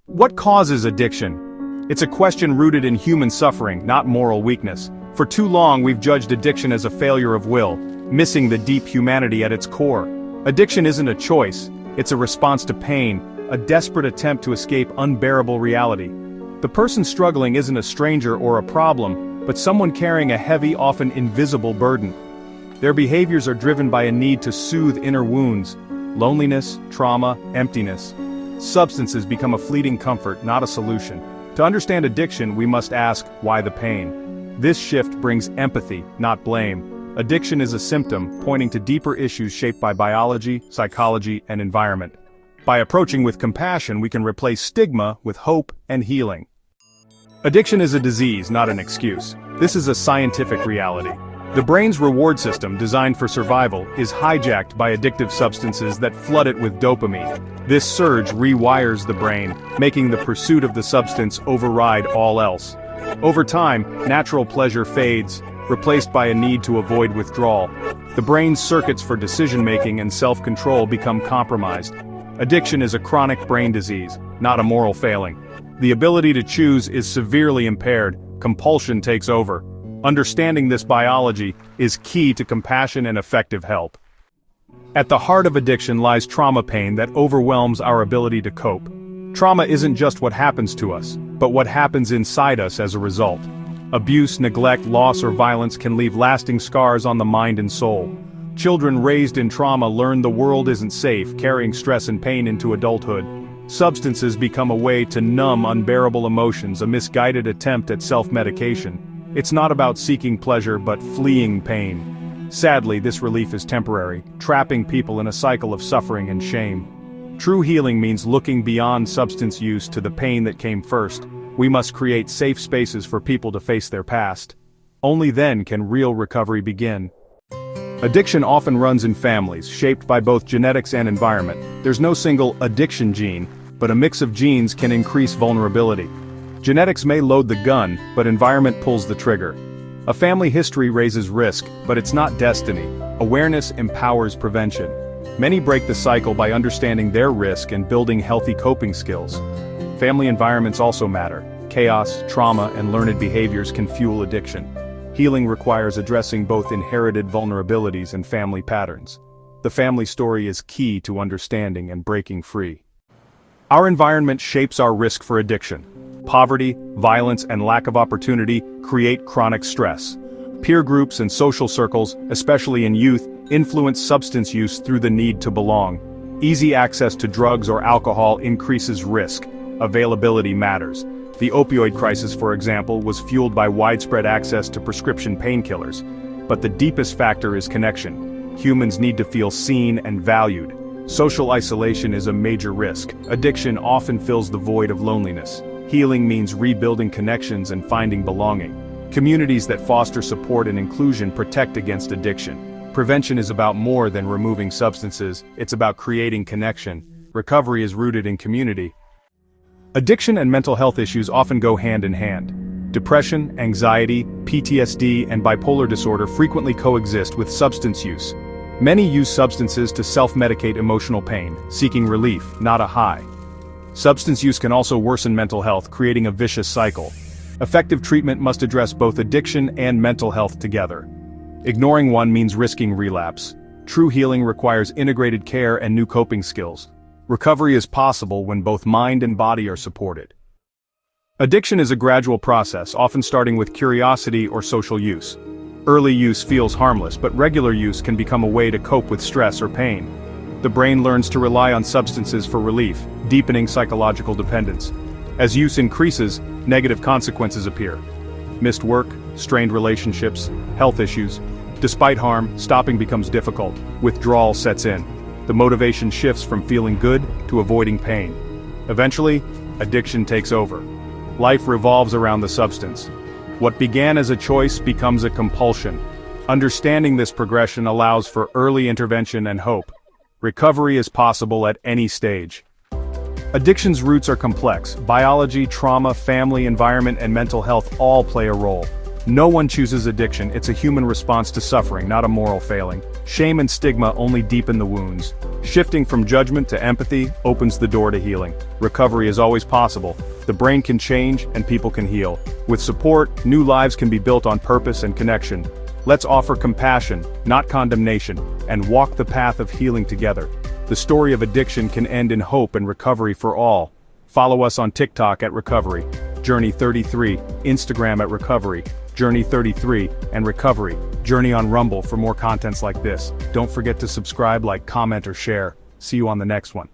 What causes addiction? It's a question rooted in human suffering, not moral weakness. For too long we've judged addiction as a failure of will, missing the deep humanity at its core. Addiction isn't a choice, it's a response to pain, a desperate attempt to escape unbearable reality. The person struggling isn't a stranger or a problem, but someone carrying a heavy, often invisible burden. Their behaviors are driven by a need to soothe inner wounds, loneliness, trauma, emptiness. Substances become a fleeting comfort, not a solution. To understand addiction, we must ask, why the pain? This shift brings empathy, not blame. Addiction is a symptom, pointing to deeper issues shaped by biology, psychology, and environment. By approaching with compassion, we can replace stigma with hope and healing. Addiction is a disease, not an excuse. This is a scientific reality. The brain's reward system, designed for survival, is hijacked by addictive substances that flood it with dopamine. This surge rewires the brain, making the pursuit of the substance override all else. Over time, natural pleasure fades, replaced by a need to avoid withdrawal. The brain's circuits for decision-making and self-control become compromised. Addiction is a chronic brain disease, not a moral failing. The ability to choose is severely impaired, compulsion takes over. Understanding this biology is key to compassion and effective help. At the heart of addiction lies trauma pain that overwhelms our ability to cope. Trauma isn't just what happens to us, but what happens inside us as a result. Abuse, neglect, loss, or violence can leave lasting scars on the mind and soul. Children raised in trauma learn the world isn't safe, carrying stress and pain into adulthood. Substances become a way to numb unbearable emotions, a misguided attempt at self-medication. It's not about seeking pleasure but fleeing pain. Sadly, this relief is temporary, trapping people in a cycle of suffering and shame. True healing means looking beyond substance use to the pain that came first. We must create safe spaces for people to face their past. Only then can real recovery begin. Addiction often runs in families, shaped by both genetics and environment. There's no single addiction gene, but a mix of genes can increase vulnerability. Genetics may load the gun, but environment pulls the trigger. A family history raises risk, but it's not destiny. Awareness empowers prevention. Many break the cycle by understanding their risk and building healthy coping skills. Family environments also matter. Chaos, trauma, and learned behaviors can fuel addiction. Healing requires addressing both inherited vulnerabilities and family patterns. The family story is key to understanding and breaking free. Our environment shapes our risk for addiction. Poverty, violence, and lack of opportunity create chronic stress. Peer groups and social circles, especially in youth, influence substance use through the need to belong. Easy access to drugs or alcohol increases risk. Availability matters. The opioid crisis, for example, was fueled by widespread access to prescription painkillers. But the deepest factor is connection. Humans need to feel seen and valued. Social isolation is a major risk. Addiction often fills the void of loneliness. Healing means rebuilding connections and finding belonging. Communities that foster support and inclusion protect against addiction. Prevention is about more than removing substances, it's about creating connection. Recovery is rooted in community. Addiction and mental health issues often go hand in hand. Depression, anxiety, PTSD, and bipolar disorder frequently coexist with substance use. Many use substances to self-medicate emotional pain, seeking relief, not a high. Substance use can also worsen mental health, creating a vicious cycle. Effective treatment must address both addiction and mental health together. Ignoring one means risking relapse. True healing requires integrated care and new coping skills. Recovery is possible when both mind and body are supported. Addiction is a gradual process, often starting with curiosity or social use. Early use feels harmless, but regular use can become a way to cope with stress or pain. The brain learns to rely on substances for relief, deepening psychological dependence. As use increases, negative consequences appear. Missed work, strained relationships, health issues. Despite harm, stopping becomes difficult. Withdrawal sets in. The motivation shifts from feeling good to avoiding pain. Eventually, addiction takes over. Life revolves around the substance. What began as a choice becomes a compulsion. Understanding this progression allows for early intervention and hope. Recovery is possible at any stage. Addiction's roots are complex. Biology, trauma, family, environment, and mental health all play a role. No one chooses addiction, it's a human response to suffering, not a moral failing. Shame and stigma only deepen the wounds. Shifting from judgment to empathy opens the door to healing. Recovery is always possible. The brain can change and people can heal. With support, new lives can be built on purpose and connection. Let's offer compassion, not condemnation, and walk the path of healing together. The story of addiction can end in hope and recovery for all. Follow us on TikTok at Recovery, Journey 33, Instagram at Recovery, Journey 33, and Recovery, Journey on Rumble for more contents like this. Don't forget to subscribe, like, comment, or share. See you on the next one.